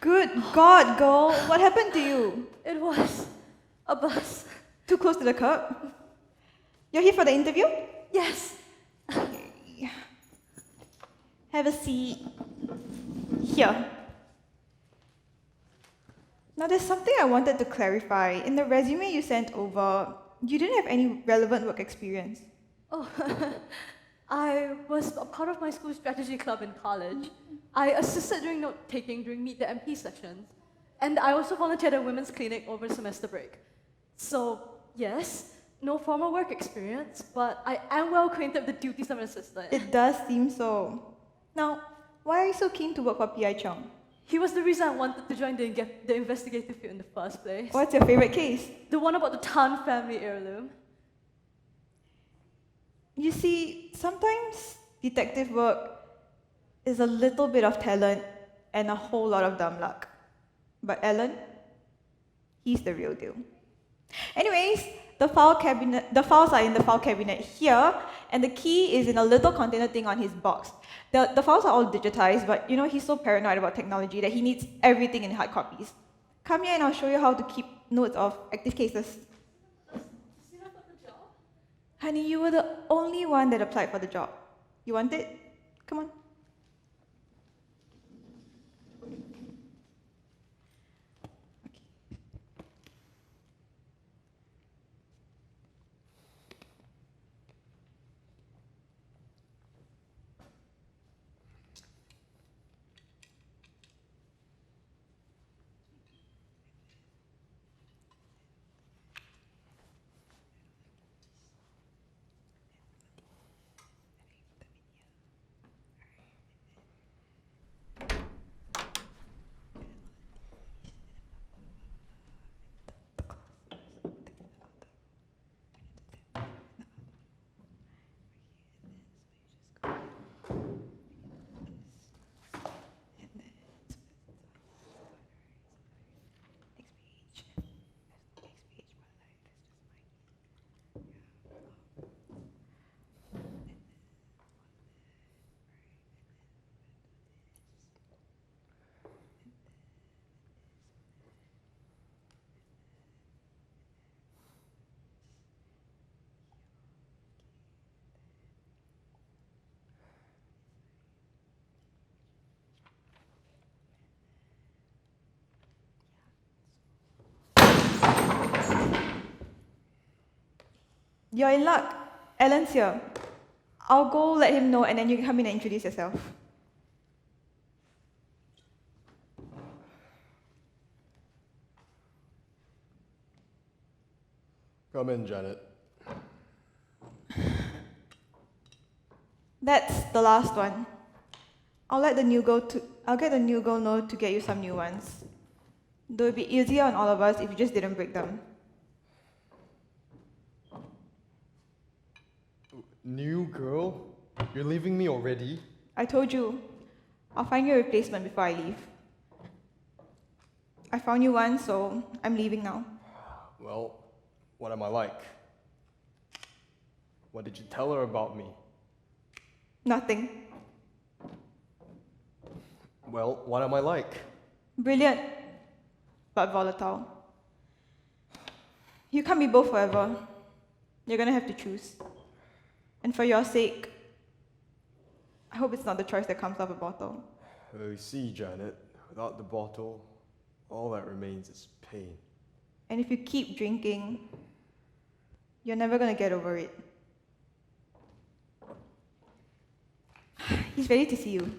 Good God, girl, what happened to you? It was a bus. Too close to the curb? You're here for the interview? Yes. Okay. Have a seat. Here. Now there's something I wanted to clarify. In the resume you sent over, you didn't have any relevant work experience. Oh, I was a part of my school strategy club in college. I assisted during note-taking during Meet the MP sessions. And I also volunteered at a women's clinic over semester break. So, yes, no formal work experience, but I am well acquainted with the duties of an assistant. It does seem so. Now, why are you so keen to work for P.I Cheong? He was the reason I wanted to join the investigative field in the first place. What's your favorite case? The one about the Tan family heirloom. You see, sometimes detective work is a little bit of talent and a whole lot of dumb luck. But Alan, he's the real deal. Anyways, the files are in the file cabinet here, and the key is in a little container thing on his box. The files are all digitized, but you know, he's so paranoid about technology that he needs everything in hard copies. Come here and I'll show you how to keep notes of active cases. Honey, you were the only one that applied for the job. You want it? Come on. You're in luck. Alan's here. I'll go let him know and then you can come in and introduce yourself. Come in, Janet. That's the last one. I'll get the new girl know to get you some new ones. Though it'd be easier on all of us if you just didn't break them. New girl? You're leaving me already? I told you. I'll find you a replacement before I leave. I found you one, so I'm leaving now. Well, what am I like? What did you tell her about me? Nothing. Well, what am I like? Brilliant, but volatile. You can't be both forever. You're gonna have to choose. And for your sake, I hope it's not the choice that comes off a bottle. You see, Janet, without the bottle, all that remains is pain. And if you keep drinking, you're never gonna get over it. He's ready to see you.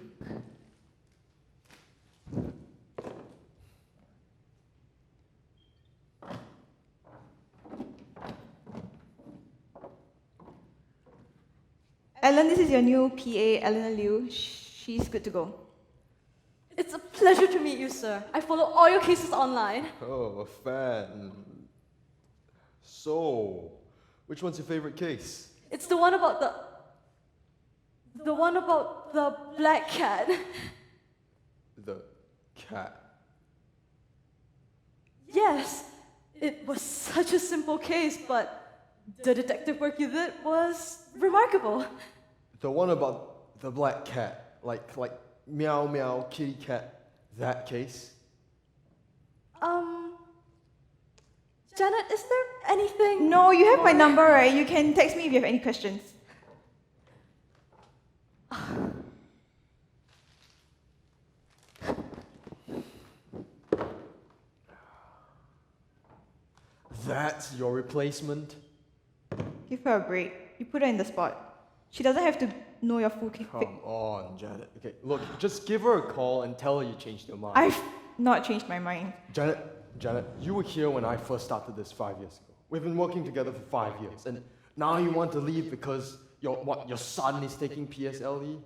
Alan, this is your new PA, Elena Lew. She's good to go. It's a pleasure to meet you, sir. I follow all your cases online. Oh, a fan. So, which one's your favorite case? It's the one about the one about the black cat. The cat. Yes, it was such a simple case, but the detective work you did was remarkable. The one about the black cat, like meow meow kitty cat, that case? Janet, is there anything? No, you have my more? number, right? You can text me if you have any questions. That's your replacement? Give her a break. You put her in the spot. She doesn't have to know your full Come on, Janet. Okay, look, just give her a call and tell her you changed your mind. I've not changed my mind. Janet, you were here when I first started this 5 years ago. We've been working together for 5 years, and now you want to leave because your son is taking PSLE?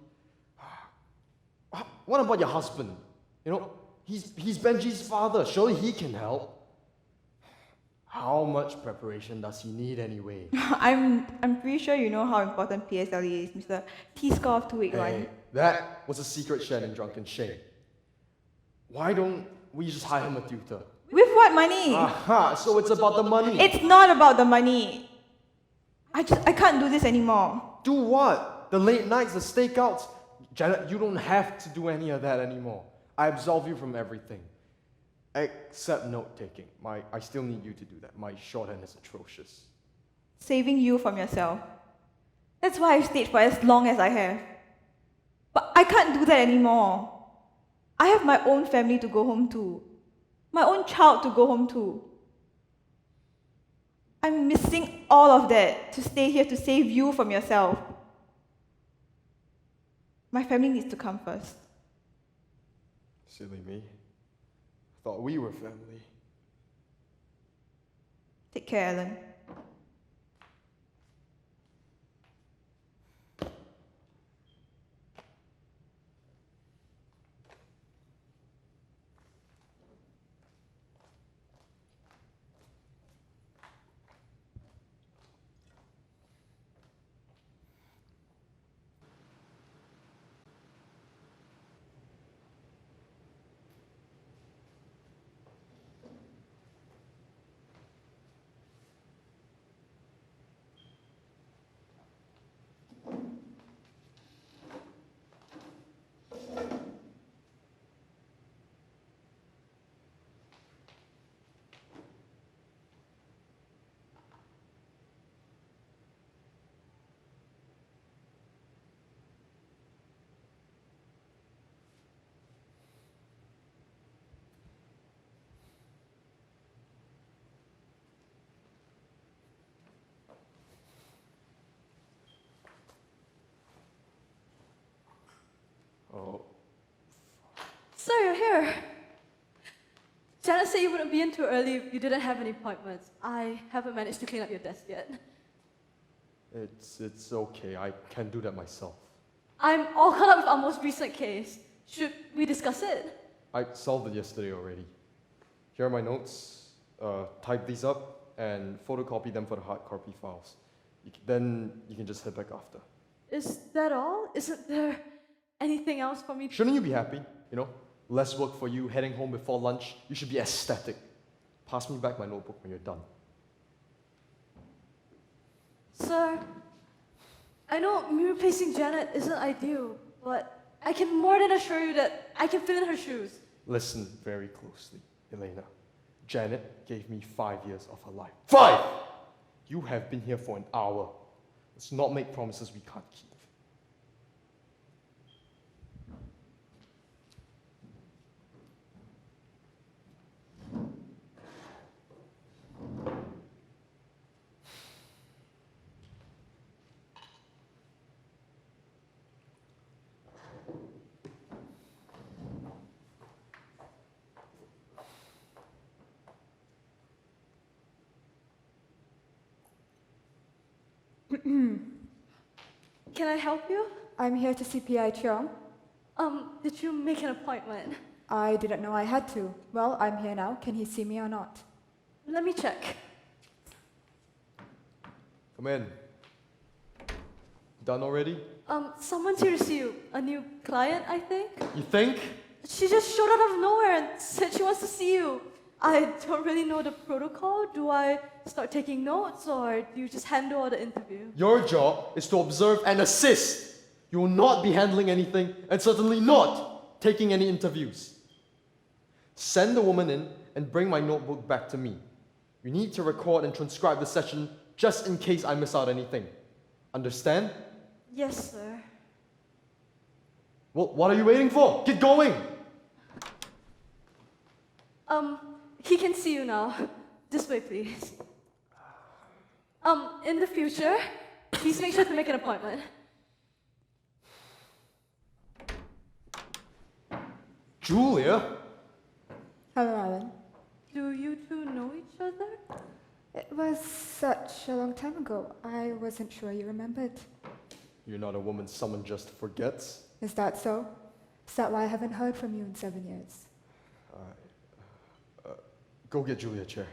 What about your husband? You know, he's Benji's father. Surely he can help. How much preparation does he need anyway? I'm pretty sure you know how important PSLE is, Mr. T-score of 281. Hey, that was a secret shared in drunken shame. Why don't we just hire him a tutor? With what money? Aha, so it's about the money. It's not about the money. I can't do this anymore. Do what? The late nights, the stakeouts? Janet, you don't have to do any of that anymore. I absolve you from everything. Except note-taking. I still need you to do that. My shorthand is atrocious. Saving you from yourself. That's why I've stayed for as long as I have. But I can't do that anymore. I have my own family to go home to. My own child to go home to. I'm missing all of that to stay here to save you from yourself. My family needs to come first. Silly me. Thought we were family. Take care, Alan. Oh, So you're here. Janet said you wouldn't be in too early if you didn't have any appointments. I haven't managed to clean up your desk yet. it's okay. I can do that myself. I'm all caught up with our most recent case. Should we discuss it? I solved it yesterday already. Here are my notes. Type these up and photocopy them for the hard copy files. Then you can just head back after. Is that all? Isn't there anything else for me to... Shouldn't you be happy? You know, less work for you, heading home before lunch. You should be ecstatic. Pass me back my notebook when you're done. Sir, I know me replacing Janet isn't ideal, but I can more than assure you that I can fit in her shoes. Listen very closely, Elena. Janet gave me 5 years of her life. 5! You have been here for an hour. Let's not make promises we can't keep. Can I help you? I'm here to see P.I. Cheong. Did you make an appointment? I didn't know I had to. Well, I'm here now. Can he see me or not? Let me check. Come in. Done already? Someone's here to see you. A new client, I think? You think? She just showed out of nowhere and said she wants to see you. I don't really know the protocol. Do I start taking notes or do you just handle all the interview? Your job is to observe and assist. You will not be handling anything and certainly not taking any interviews. Send the woman in and bring my notebook back to me. You need to record and transcribe the session just in case I miss out anything. Understand? Yes, sir. Well, what are you waiting for? Get going! He can see you now. This way, please. In the future, please make sure to make an appointment. Julia? Hello, Alan. Do you two know each other? It was such a long time ago. I wasn't sure you remembered. You're not a woman someone just forgets. Is that so? Is that why I haven't heard from you in 7 years? Go get Julia a chair.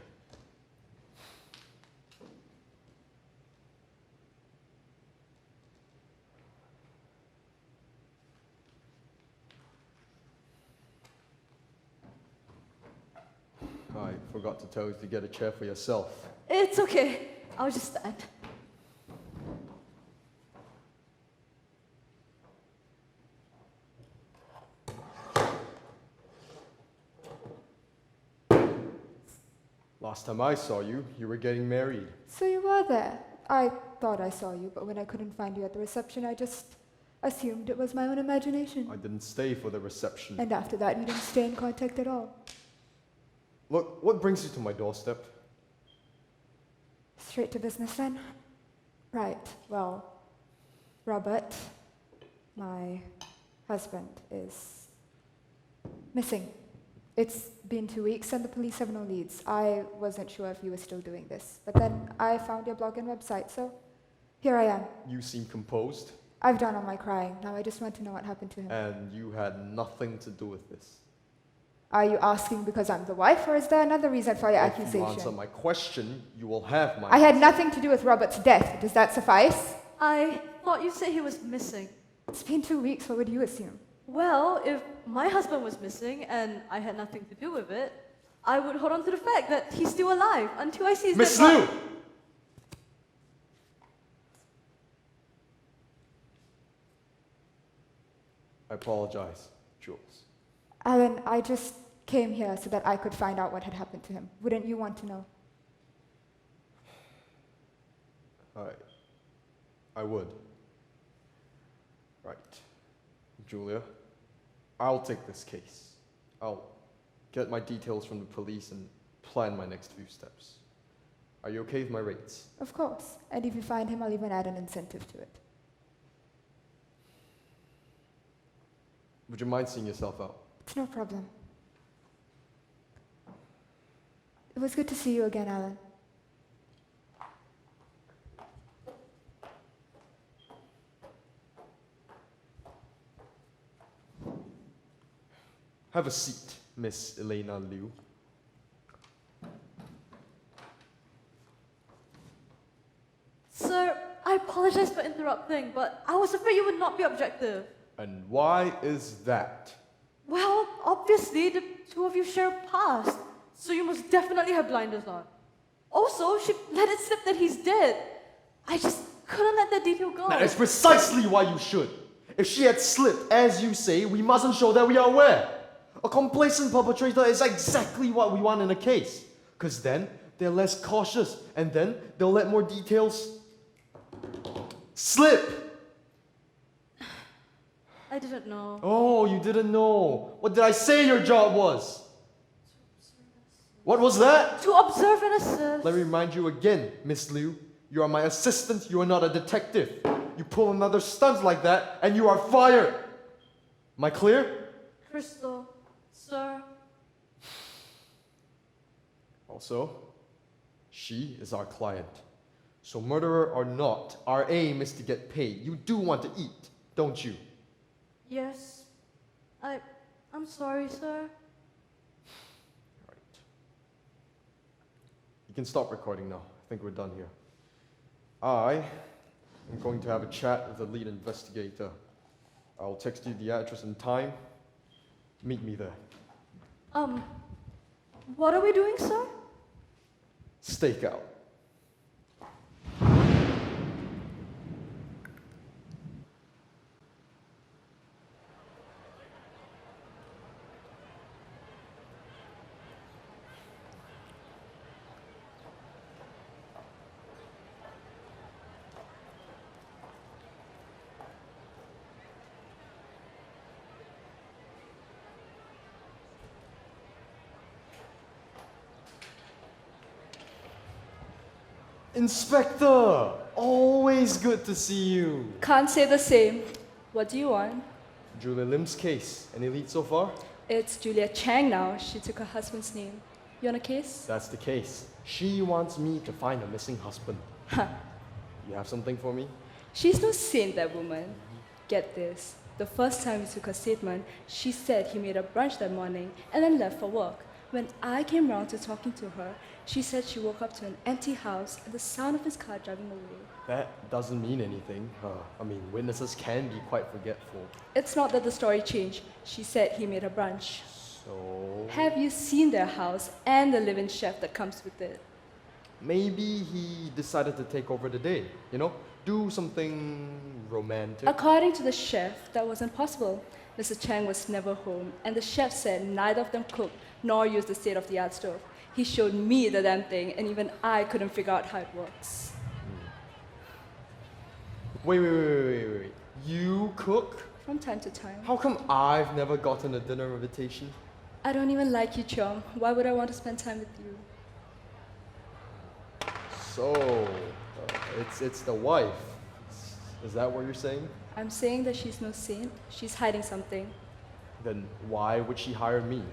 I forgot to tell you to get a chair for yourself. It's okay. I'll just stand. Last time I saw you, you were getting married. So you were there. I thought I saw you, but when I couldn't find you at the reception, I just assumed it was my own imagination. I didn't stay for the reception. And after that, you didn't stay in contact at all. Look, what brings you to my doorstep? Straight to business then? Right, well, Robert, my husband, is missing. It's been 2 weeks and the police have no leads. I wasn't sure if you were still doing this, but then I found your blog and website, so here I am. You seem composed, I've done all my crying. Now I just want to know what happened to him. and you had nothing to do with this. Are you asking because I'm the wife, or is there another reason for your If you answer accusation? my question, you will have my I had answer. nothing to do with Robert's death. Does that suffice? I thought you said he was missing. It's been 2 weeks. What would you assume? Well, if my husband was missing and I had nothing to do with it, I would hold on to the fact that he's still alive until I see his Miss dead Lew! body. I apologize, Jules. Alan, I just came here so that I could find out what had happened to him. Wouldn't you want to know? I would. Right. Julia, I'll take this case. I'll get my details from the police and plan my next few steps. Are you okay with my rates? Of course. And if you find him, I'll even add an incentive to it. Would you mind seeing yourself out? It's no problem. It was good to see you again, Alan. Have a seat, Miss Elena Lew. Sir, I apologize for interrupting, but I was afraid you would not be objective. And why is that? Well, obviously, the two of you share a past, so you must definitely have blinders on. Also, she let it slip that he's dead. I just couldn't let that detail go. That is precisely why you should. If she had slipped, as you say, we mustn't show that we are aware. A complacent perpetrator is exactly what we want in a case. Because then, they're less cautious, and then they'll let more details slip. I didn't know. Oh, you didn't know. What did I say your job was? What was that? To observe and assist. Let me remind you again, Miss Liu. You are my assistant, you are not a detective. You pull another stunt like that, and you are fired. Am I clear? Crystal, sir. Also, she is our client. So murderer or not, our aim is to get paid. You do want to eat, don't you? Yes. I'm sorry, sir. Right. You can stop recording now. I think we're done here. I am going to have a chat with the lead investigator. I'll text you the address and time. Meet me there. What are we doing, sir? Stakeout. Inspector! Always good to see you. Can't say the same. What do you want? Julia Lim's case. Any leads so far? It's Julia Chang now. She took her husband's name. You want a case? That's the case. She wants me to find her missing husband. Huh. You have something for me? She's no saint, that woman. Get this. The first time we took her statement, she said he made a brunch that morning and then left for work. When I came round to talking to her, she said she woke up to an empty house and the sound of his car driving away. That doesn't mean anything. Witnesses can be quite forgetful. It's not that the story changed. She said he made a brunch. So... Have you seen their house and the live-in chef that comes with it? maybe he decided to take over the day, do something romantic. According to the chef, that wasn't possible. Mr. Chang was never home, and the chef said neither of them cooked nor used the state-of-the-art stove. He showed me the damn thing, and even I couldn't figure out how it works. Wait. You cook? From time to time. How come I've never gotten a dinner invitation? I don't even like you, Cheong. Why would I want to spend time with you? So, it's the wife. Is that what you're saying? I'm saying that she's no saint. She's hiding something. Then why would she hire me?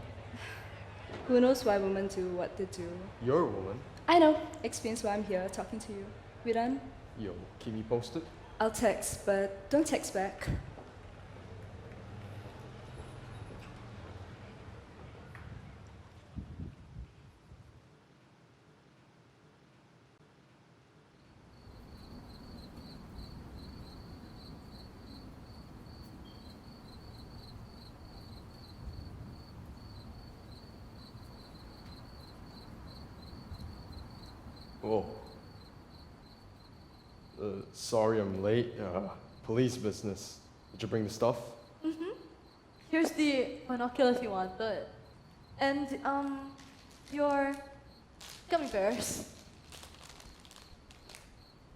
Who knows why women do what they do? You're a woman. I know. Explains why I'm here talking to you. We done? Yo, keep me posted. I'll text, but don't text back. Oh. Sorry I'm late. Police business. Did you bring the stuff? Here's the binoculars you wanted. And, your gummy bears.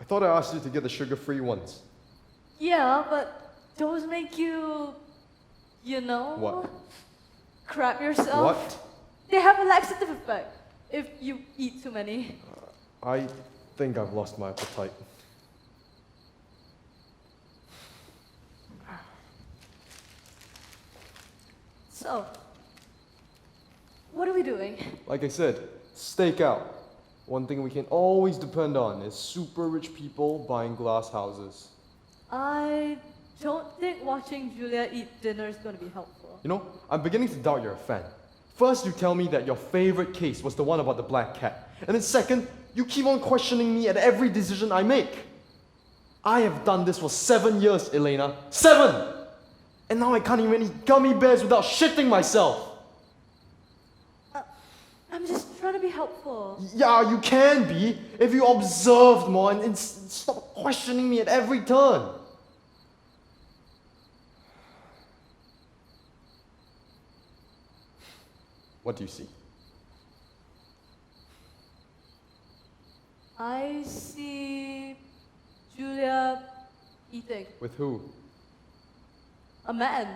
I thought I asked you to get the sugar-free ones. Yeah, but those make you, What? crap yourself. What? They have a laxative effect if you eat too many. I think I've lost my appetite. So, what are we doing? Like I said, stake out. One thing we can always depend on is super rich people buying glass houses. I don't think watching Julia eat dinner is going to be helpful. I'm beginning to doubt you're a fan. First, you tell me that your favorite case was the one about the black cat. And then second, you keep on questioning me at every decision I make. I have done this for 7 years, Elena. 7! And now I can't even eat gummy bears without shitting myself. I'm just trying to be helpful. Yeah, you can be if you observed more and stop questioning me at every turn. What do you see? I see Julia eating. With who? A man.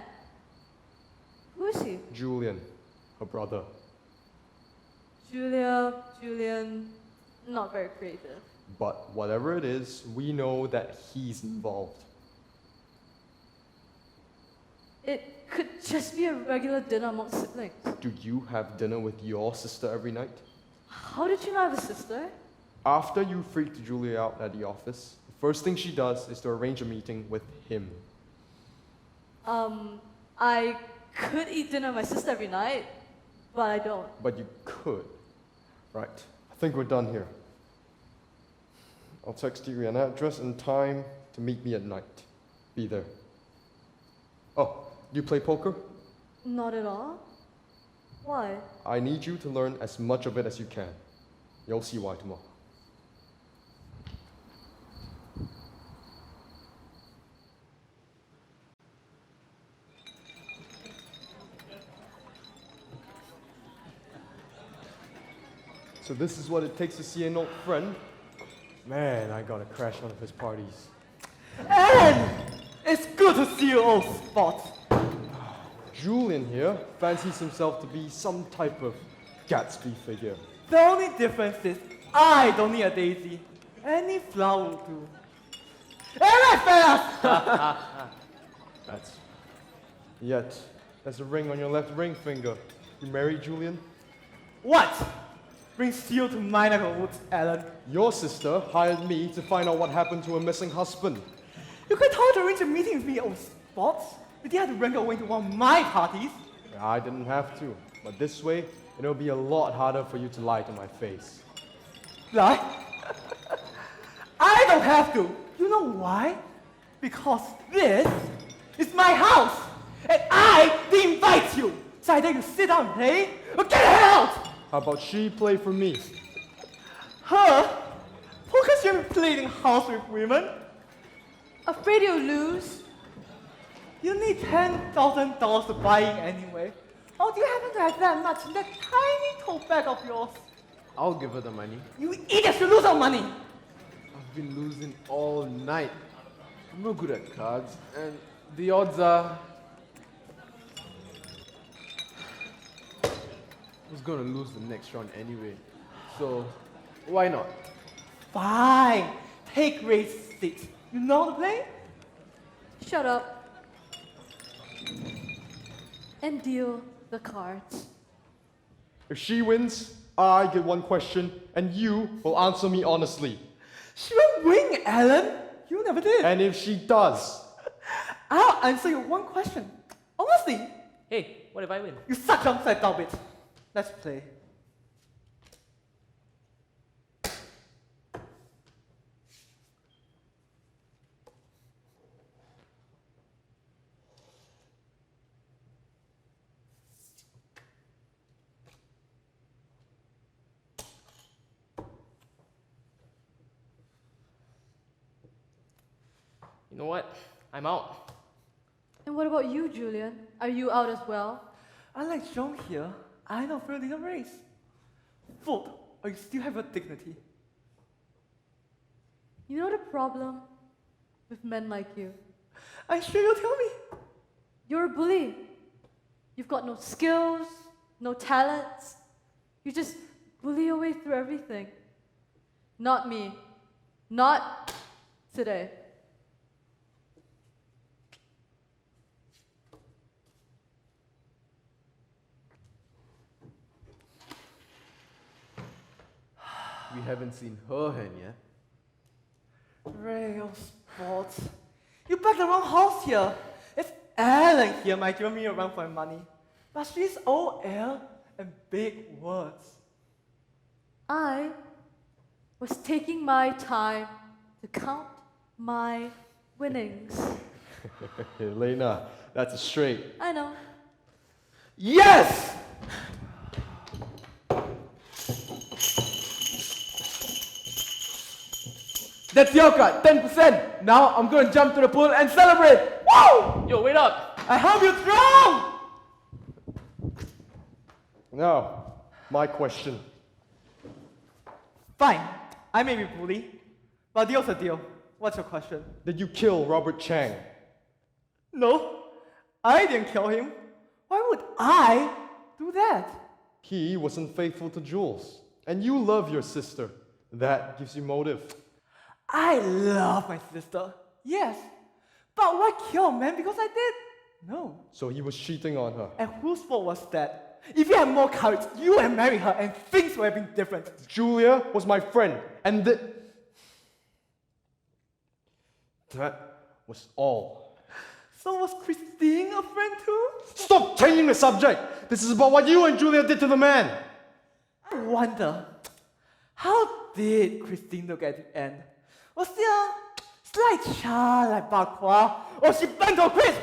Who is he? Julian, her brother. Julian, not very creative. But whatever it is, we know that he's involved. It could just be a regular dinner amongst siblings. Do you have dinner with your sister every night? How did you not have a sister? After you freaked Julia out at the office, the first thing she does is to arrange a meeting with him. I could eat dinner with my sister every night, but I don't. But you could. Right. I think we're done here. I'll text you an address and time to meet me at night. Be there. Oh, you play poker? Not at all. Why? I need you to learn as much of it as you can. You'll see why tomorrow. So this is what it takes to see an old friend? Man, I gotta crash one of his parties. Alan! It's good to see you, old spot. Julian here fancies himself to be some type of Gatsby figure. The only difference is I don't need a daisy. Any flower will do. Alright, fellas! That's... Yet, there's a ring on your left ring finger. You married Julian? What? Brings you to my neck of woods, Alan. Your sister hired me to find out what happened to her missing husband. You could have arrange a meeting with me, old spot. You didn't have to wrangle away to one of my parties. I didn't have to, but this way, it'll be a lot harder for you to lie to my face. Lie? I don't have to. You know why? Because this is my house, and I didn't invite you. So either you sit down and play, or get the hell out! How about she play for me? Huh? Poker shouldn't be played in house with women. Afraid you'll lose? You need $10,000 to buy in anyway. Or do you happen to have that much in that tiny tote bag of yours? I'll give her the money. You idiots should lose our money! I've been losing all night. I'm no good at cards, and the odds are... I was gonna lose the next round anyway, so why not? Fine. Take race 6. You know how to play? Shut up. And deal the cards. If she wins, I get one question, and you will answer me honestly. She won't win, Alan. You never did. And if she does, I'll answer you one question. Honestly, Hey, what if I win? you suck upside down bit. Let's play. You know what? I'm out. And what about you, Julian? Are you out as well? Unlike John here, I don't feel in a race. Vote, or you still have your dignity. You know the problem with men like you? I'm sure you'll tell me. You're a bully. You've got no skills, no talents. You just bully your way through everything. Not me. Not today. We haven't seen her hand yet. Real sports. You backed the wrong horse here. If Ellen here might give me a run for my money, but she's all air and big words. I was taking my time to count my winnings. Elena, that's a straight. I know. Yes! That's your card, 10%. Now I'm gonna jump to the pool and celebrate. Woo! Yo, wait up! I hope you drown! Now, my question. Fine, I may be bully, but deal's a deal. What's your question? Did you kill Robert Chang? No, I didn't kill him. Why would I do that? He was unfaithful to Jules. And you love your sister. That gives you motive. I love my sister, yes. But why kill a man because I did? No. So he was cheating on her. And whose fault was that? If you had more courage, you would have married her and things would have been different. Julia was my friend, and that was all. So was Christine a friend too? Stop changing the subject! This is about what you and Julia did to the man! I wonder, how did Christine look at the end? Was there a slight char like bak kwa, or she burnt to a crisp?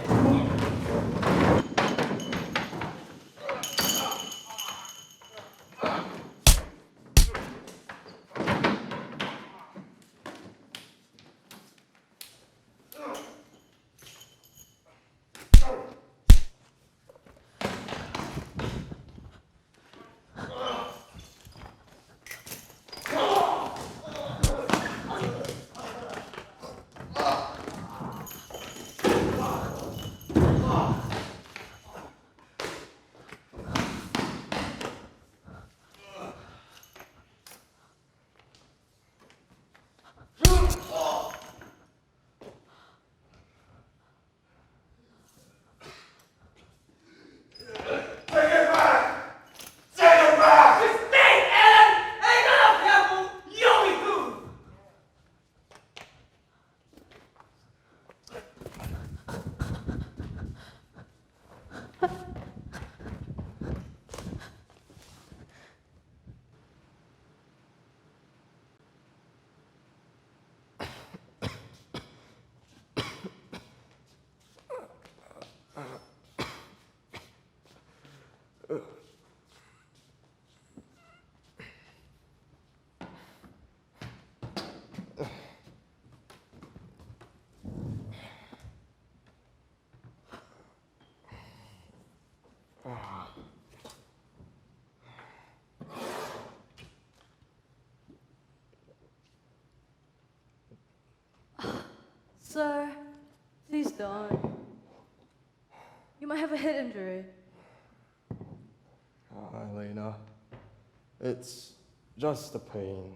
Sir, please don't. You might have a head injury. Elena, it's just the pain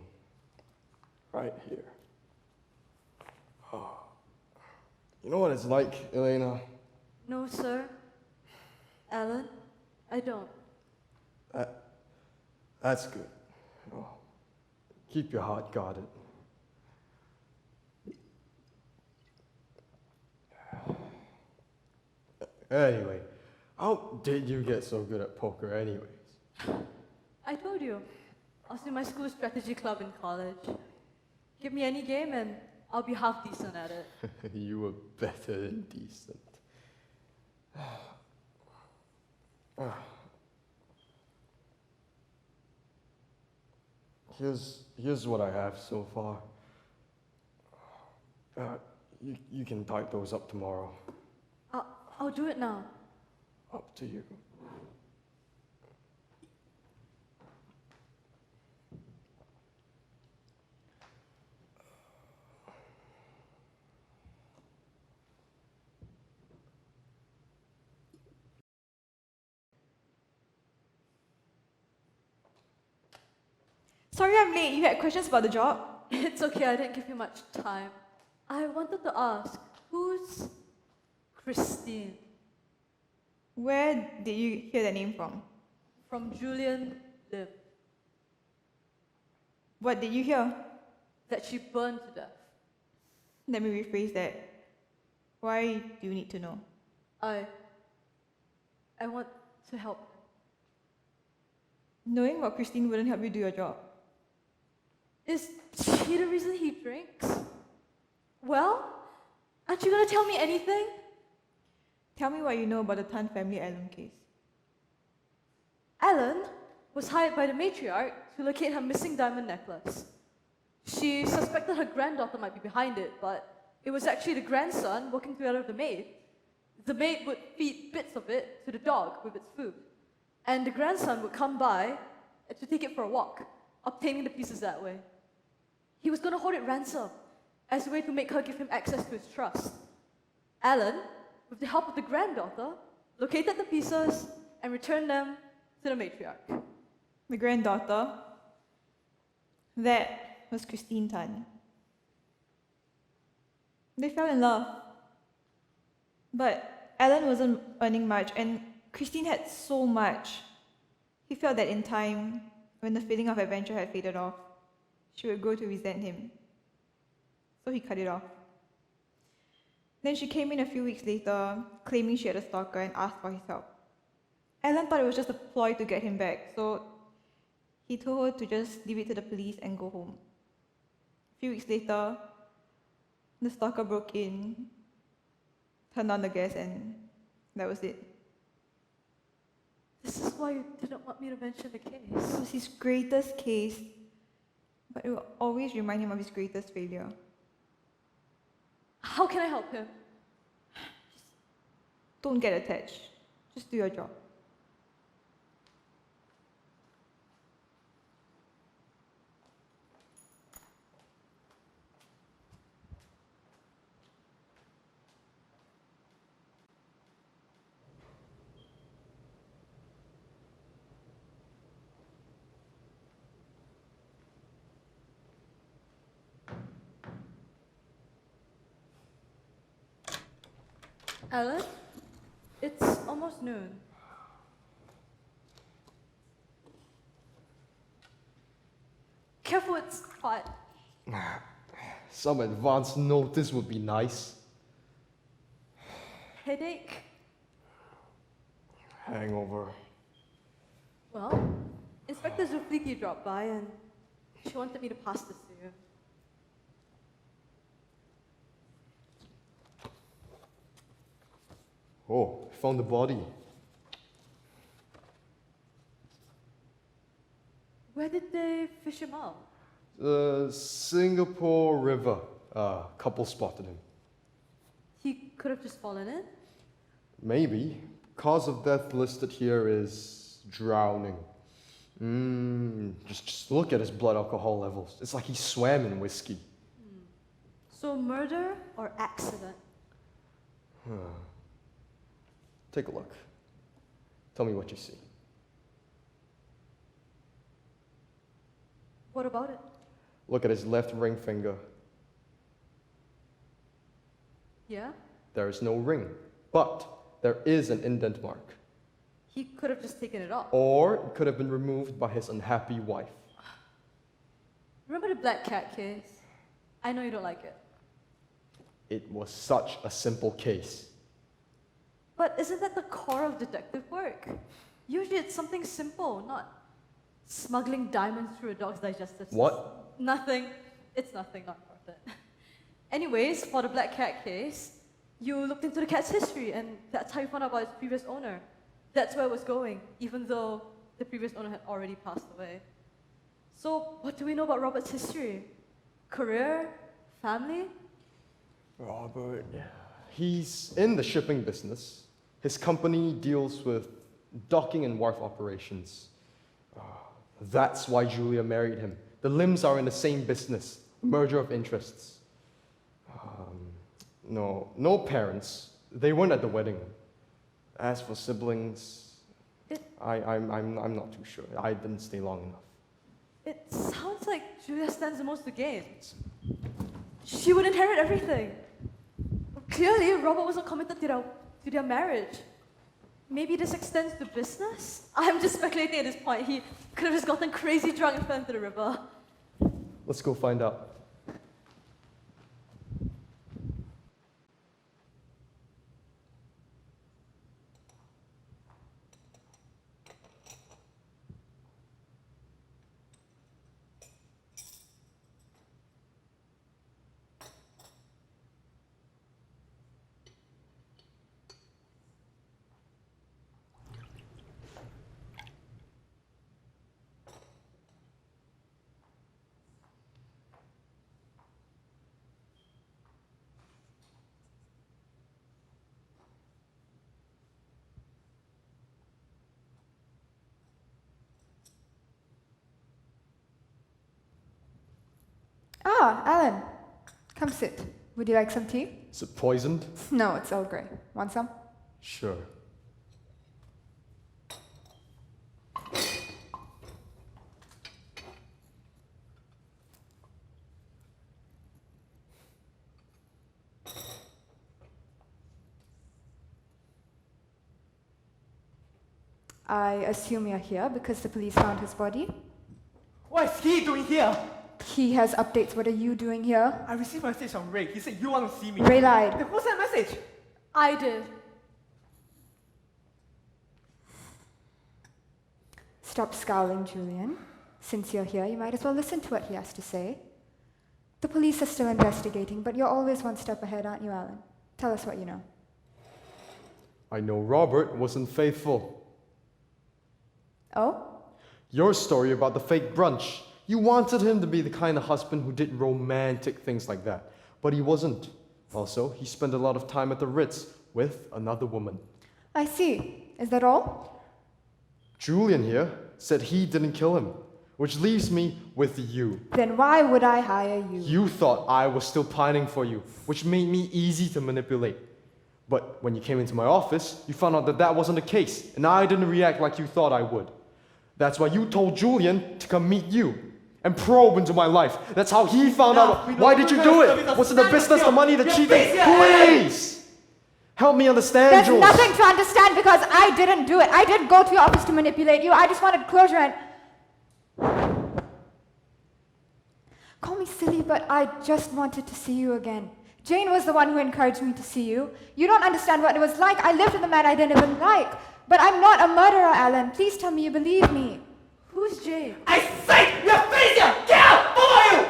right here. You know what it's like, Elena? No, sir. Alan, I don't. That's good. Oh, keep your heart guarded. Anyway, how did you get so good at poker anyways? I told you. I was in my school strategy club in college. Give me any game and I'll be half decent at it. You were better than decent. Here's what I have so far. You can type those up tomorrow. I'll do it now. Up to you. Sorry I'm late. You had questions about the job? It's okay, I didn't give you much time. I wanted to ask, who's Christine? Where did you hear the name from? From Julian Lew. What did you hear? That she burned to death. Let me rephrase that. Why do you need to know? I want to help. Knowing about Christine wouldn't help you do your job. Is she the reason he drinks? Well, aren't you gonna tell me anything? Tell me what you know about the Tan family heirloom case. Ellen was hired by the matriarch to locate her missing diamond necklace. She suspected her granddaughter might be behind it, but it was actually the grandson working together with the maid. The maid would feed bits of it to the dog with its food, and the grandson would come by to take it for a walk, obtaining the pieces that way. He was going to hold it ransom as a way to make her give him access to his trust. Alan, with the help of the granddaughter, located the pieces and returned them to the matriarch. The granddaughter. That was Christine Tan. They fell in love. But Alan wasn't earning much and Christine had so much. He felt that in time, when the feeling of adventure had faded off, she would grow to resent him. So he cut it off. Then she came in a few weeks later, claiming she had a stalker and asked for his help. Alan thought it was just a ploy to get him back, so he told her to just leave it to the police and go home. A few weeks later, the stalker broke in, turned on the gas, and that was it. This is why you didn't want me to mention the case. It was his greatest case, but it will always remind him of his greatest failure. How can I help him? Don't get attached. Just do your job. Alan, it's almost noon. Careful, it's hot. Some advance notice would be nice. Headache? Hangover. Well, Inspector Zulfiki dropped by and she wanted me to pass this to you. Oh, found the body. Where did they fish him out? The Singapore River. Couple spotted him. He could have just fallen in. Maybe. Cause of death listed here is drowning. Just look at his blood alcohol levels. It's like he swam in whiskey. So murder or accident? Take a look. Tell me what you see. What about it? Look at his left ring finger. Yeah? There is no ring, but there is an indent mark. He could have just taken it off. Or it could have been removed by his unhappy wife. Remember the black cat case? I know you don't like it. It was such a simple case. But isn't that the core of detective work? Usually it's something simple, not smuggling diamonds through a dog's digestive system. What? Nothing. It's nothing, not worth it. Anyways, for the black cat case, you looked into the cat's history and that's how you found out about its previous owner. That's where it was going, even though the previous owner had already passed away. So, what do we know about Robert's history? Career? Family? Robert. He's in the shipping business. His company deals with docking and wharf operations. That's why Julia married him. The Lims are in the same business, merger of interests. No parents. They weren't at the wedding. As for siblings, I'm not too sure. I didn't stay long enough. It sounds like Julia stands the most to gain. She would inherit everything. Clearly, Robert wasn't committed to their marriage. Maybe this extends to business? I'm just speculating at this point. He could have just gotten crazy drunk and fell into the river. Let's go find out. Ah, Alan. Come sit. Would you like some tea? Is it poisoned? No, it's Earl Grey. Want some? Sure. I assume you're here because the police found his body. What is he doing here? He has updates. What are you doing here? I received a message from Ray. He said you want to see me. Ray lied. Then who sent a message? I did. Stop scowling, Julian. Since you're here, you might as well listen to what he has to say. The police are still investigating, but you're always one step ahead, aren't you, Alan? Tell us what you know. I know Robert wasn't faithful. Oh? Your story about the fake brunch. You wanted him to be the kind of husband who did romantic things like that, but he wasn't. Also, he spent a lot of time at the Ritz with another woman. I see. Is that all? Julian here said he didn't kill him, which leaves me with you. Then why would I hire you? You thought I was still pining for you, which made me easy to manipulate. But when you came into my office, you found out that that wasn't the case, and I didn't react like you thought I would. That's why you told Julian to come meet you and probe into my life. That's how he found out. Why did you do it? Was it the business, the money, the cheating? Please! Help me understand, There's Jules. nothing to understand because I didn't do it. I did go to your office to manipulate you. I just wanted closure and... Call me silly, but I just wanted to see you again. Jane was the one who encouraged me to see you. You don't understand what it was like. I lived with a man I didn't even like. But I'm not a murderer, Alan. Please tell me you believe me. Who's Jane? I say you're here! Get out! Who are you?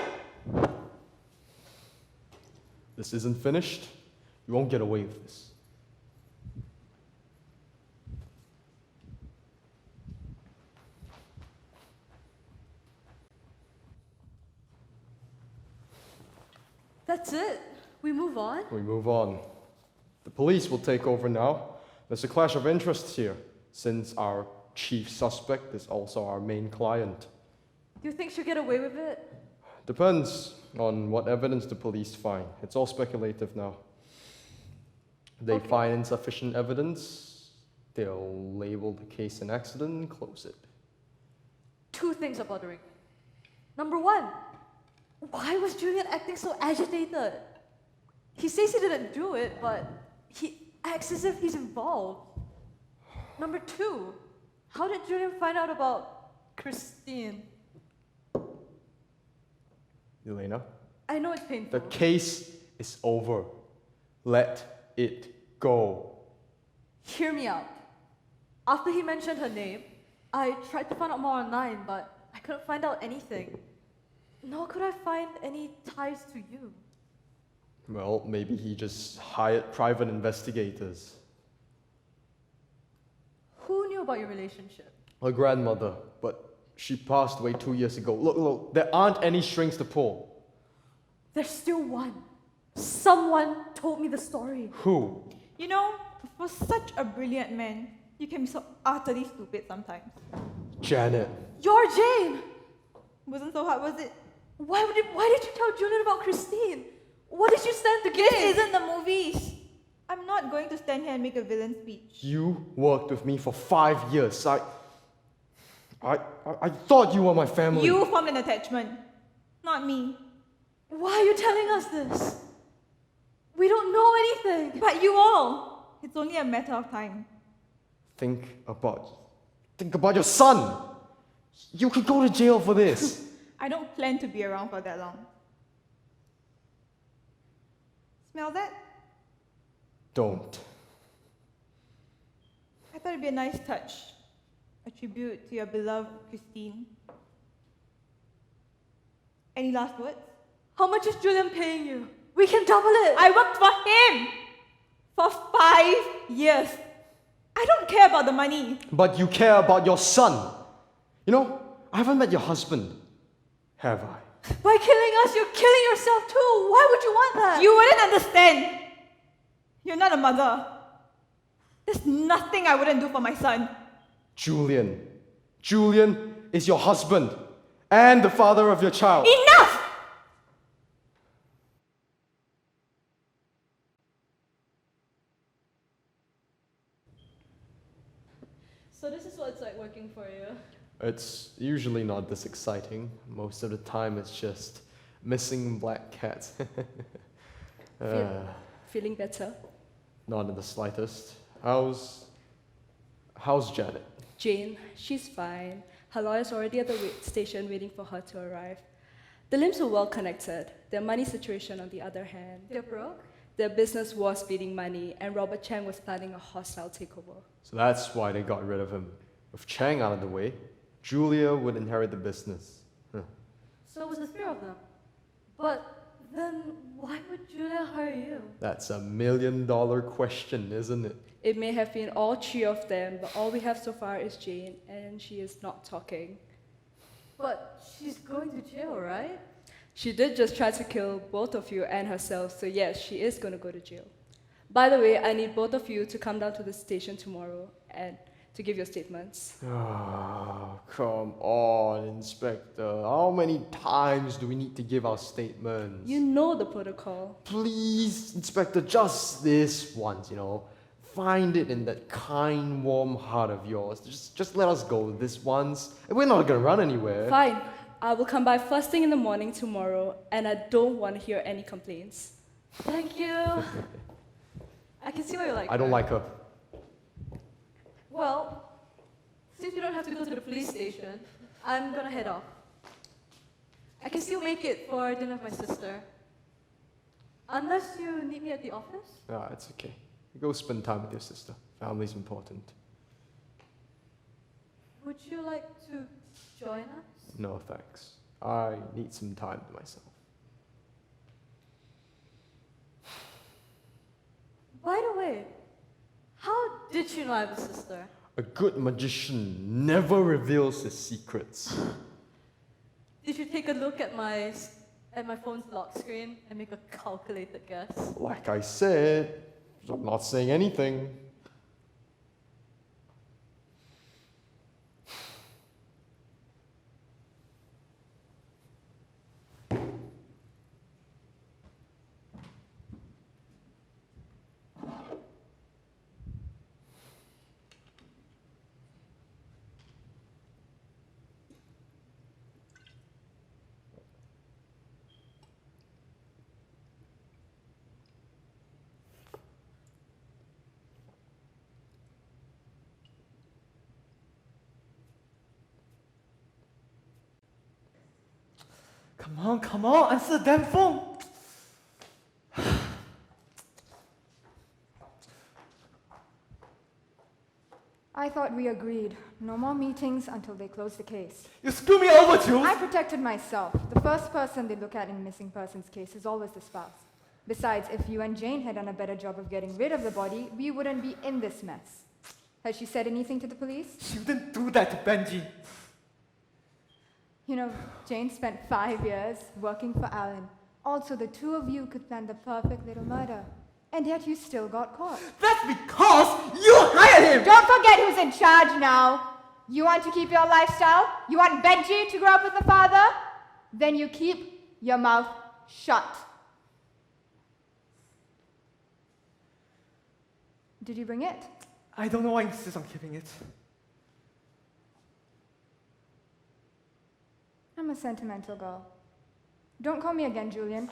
This isn't finished. You won't get away with this. That's it. We move on? We move on. The police will take over now. There's a clash of interests here, since our chief suspect is also our main client. Do you think she'll get away with it? Depends on what evidence the police find. It's all speculative now. They Okay. find insufficient evidence, they'll label the case an accident and close it. Two things are bothering me. Number one, why was Julian acting so agitated? He says he didn't do it, but he acts as if he's involved. Number two, how did Julian find out about Christine? Elena, I know it's painful. the case is over. Let it go. Hear me out. After he mentioned her name, I tried to find out more online, but I couldn't find out anything. Nor could I find any ties to you. Well, maybe he just hired private investigators. Who knew about your relationship? Her grandmother, but she passed away 2 years ago. Look, there aren't any strings to pull. There's still one. Someone told me the story. Who? You know, for such a brilliant man, you can be so utterly stupid sometimes. Janet. You're Jane! Wasn't so hard, was it? Why did you tell Julian about Christine? What did you stand to gain? This isn't the movies. I'm not going to stand here and make a villain speech. You worked with me for 5 years. I thought you were my family. You formed an attachment, not me. Why are you telling us this? We don't know anything. But you all. It's only a matter of time. Think about your son. You could go to jail for this. I don't plan to be around for that long. Smell that? Don't. I thought it'd be a nice touch. A tribute to your beloved Christine. Any last words? How much is Julian paying you? We can double it. I worked for him for 5 years. I don't care about the money. But you care about your son. You know, I haven't met your husband, have I? By killing us, you're killing yourself too. Why would you want that? You wouldn't understand. You're not a mother. There's nothing I wouldn't do for my son. Julian. Julian is your husband and the father of your child. Enough! So this is what it's like working for you. It's usually not this exciting. Most of the time it's just missing black cats. Feeling better? Not in the slightest. How's Janet? Jane, she's fine. Her lawyer's already at the station waiting for her to arrive. The Lims were well connected. Their money situation, on the other hand, They're broke? their business was bleeding money, and Robert Chang was planning a hostile takeover. So that's why they got rid of him. With Chang out of the way, Julia would inherit the business. Huh. So it was the three of them. But then why would Julia hire you? That's $1 million question, isn't it? It may have been all three of them, but all we have so far is Jane, and she is not talking. But she's going to jail, right? She did just try to kill both of you and herself, so yes, she is going to go to jail. By the way, I need both of you to come down to the station tomorrow and to give your statements. Oh, come on, Inspector. How many times do we need to give our statements? You know the protocol. Please, Inspector, just this once, Find it in that kind, warm heart of yours. Just let us go this once. We're not gonna run anywhere. Fine. I will come by first thing in the morning tomorrow, and I don't want to hear any complaints. Thank you. I can see why you like I don't her. like her. Well, since you don't have to go to the police station, I'm gonna head off. I can still make it for dinner with my sister. Unless you need me at the office? Ah, it's okay. Go spend time with your sister. Family's important. Would you like to join us? No thanks. I need some time to myself. By the way, how did you know I have a sister? A good magician never reveals his secrets. Did you take a look at my phone's lock screen and make a calculated guess? Like I said, I'm not saying anything. Come on, answer the damn phone. I thought we agreed. No more meetings until they close the case. You screw me over, Jules. I protected myself. The first person they look at in a missing persons case is always the spouse. Besides, if you and Jane had done a better job of getting rid of the body, we wouldn't be in this mess. Has she said anything to the police? She didn't do that to Benji. Jane spent 5 years working for Alan. Also, the two of you could plan the perfect little murder. And yet you still got caught. That's because you hired him! Don't forget who's in charge now. You want to keep your lifestyle? You want Benji to grow up with the father? Then you keep your mouth shut. Did you bring it? I don't know why I insist on keeping it. I'm a sentimental girl. Don't call me again, Julian.